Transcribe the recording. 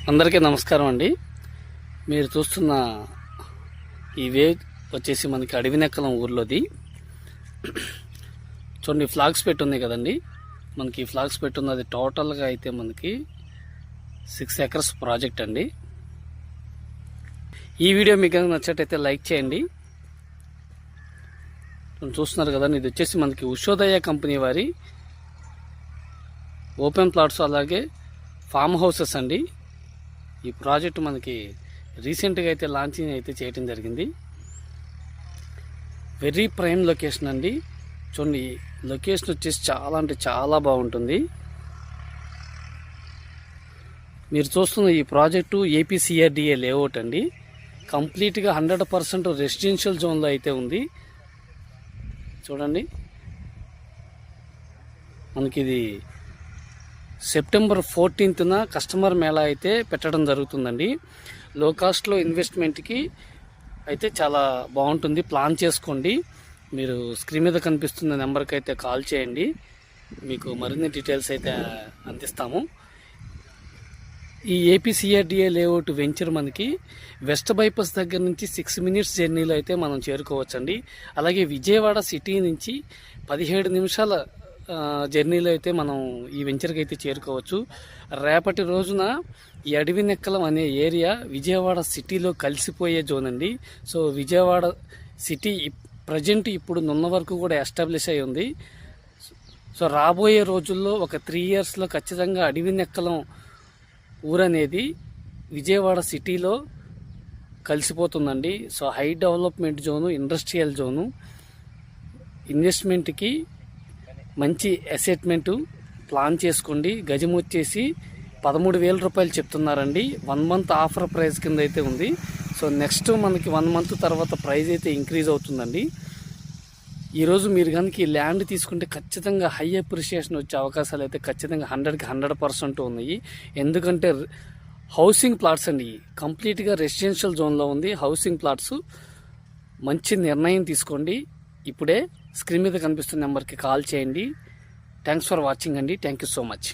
అందరికీ నమస్కారం అండి. మీరు చూస్తున్న ఈ వేవ్ వచ్చేసి మనకి అడవినెక్కలం ఊర్లోది. చూడండి, ఫ్లాగ్స్ పెట్టున్నాయి కదండి. మనకి ఫ్లాగ్స్ పెట్టున్నది టోటల్గా అయితే మనకి 6 ఎకర్స్ ప్రాజెక్ట్ అండి. ఈ వీడియో మీకు నచ్చినట్టయితే లైక్ చేయండి. చూస్తున్నారు కదండి, ఇది వచ్చేసి మనకి ఉషోదయ కంపెనీ వారి ఓపెన్ ప్లాట్స్ అలాగే ఫామ్ హౌసెస్ అండి. ఈ ప్రాజెక్టు మనకి రీసెంట్గా అయితే లాంచింగ్ అయితే చేయడం జరిగింది. వెరీ ప్రైమ్ లొకేషన్ అండి. చూడండి, లొకేషన్ వచ్చేసి చాలా అంటే చాలా బాగుంటుంది. మీరు చూస్తున్న ఈ ప్రాజెక్టు ఏపీసీఆర్డీఏ లేఅవుట్ అండి. కంప్లీట్గా 100% రెసిడెన్షియల్ జోన్లో అయితే ఉంది. చూడండి, మనకి ఇది సెప్టెంబర్ 14న కస్టమర్ మేళా అయితే పెట్టడం జరుగుతుందండి. లో కాస్ట్లో ఇన్వెస్ట్మెంట్కి అయితే చాలా బాగుంటుంది. ప్లాన్ చేసుకోండి. మీరు స్క్రీన్ మీద కనిపిస్తున్న నెంబర్కి అయితే కాల్ చేయండి, మీకు మరిన్ని డీటెయిల్స్ అయితే అందిస్తాము. ఈ ఏపీసీఆర్డీఏ లేఅవుట్ వెంచర్ మనకి వెస్ట్ బైపాస్ దగ్గర నుంచి 6 minutes జర్నీలో అయితే మనం చేరుకోవచ్చండి. అలాగే విజయవాడ సిటీ నుంచి 17 నిమిషాల జర్నీలో అయితే మనం ఈ వెంచర్కి అయితే చేరుకోవచ్చు. రేపటి రోజున ఈ అడవినెక్కలం అనే ఏరియా విజయవాడ సిటీలో కలిసిపోయే జోన్ అండి. సో విజయవాడ సిటీ ప్రజెంట్ ఇప్పుడు నున్న వరకు కూడా ఎస్టాబ్లిష్ అయి ఉంది. సో రాబోయే రోజుల్లో ఒక 3 yearsలో ఖచ్చితంగా అడవినెక్కలం ఊరనేది విజయవాడ సిటీలో కలిసిపోతుందండి. So high development zone, industrial zone, ఇన్వెస్ట్మెంట్కి మంచి అసెట్మెంటు ప్లాన్ చేసుకోండి. గజం వచ్చేసి 13,000 రూపాయలు చెప్తున్నారండి. 1 month ఆఫర్ ప్రైస్ కింద అయితే ఉంది. సో నెక్స్ట్ మనకి 1 month తర్వాత ప్రైస్ అయితే ఇంక్రీజ్ అవుతుందండి. ఈరోజు మీరు కనుక ఈ ల్యాండ్ తీసుకుంటే ఖచ్చితంగా హై అప్రిషియేషన్ వచ్చే అవకాశాలు అయితే ఖచ్చితంగా 100% ఉన్నాయి. ఎందుకంటే హౌసింగ్ ప్లాట్స్ అండి, కంప్లీట్గా రెసిడెన్షియల్ జోన్లో ఉంది. హౌసింగ్ ప్లాట్స్ మంచి నిర్ణయం తీసుకోండి. ఇప్పుడే స్క్రీన్ మీద కనిపిస్తున్న నెంబర్కి కాల్ చేయండి. థ్యాంక్స్ ఫర్ వాచింగ్ అండి. Thank you so much.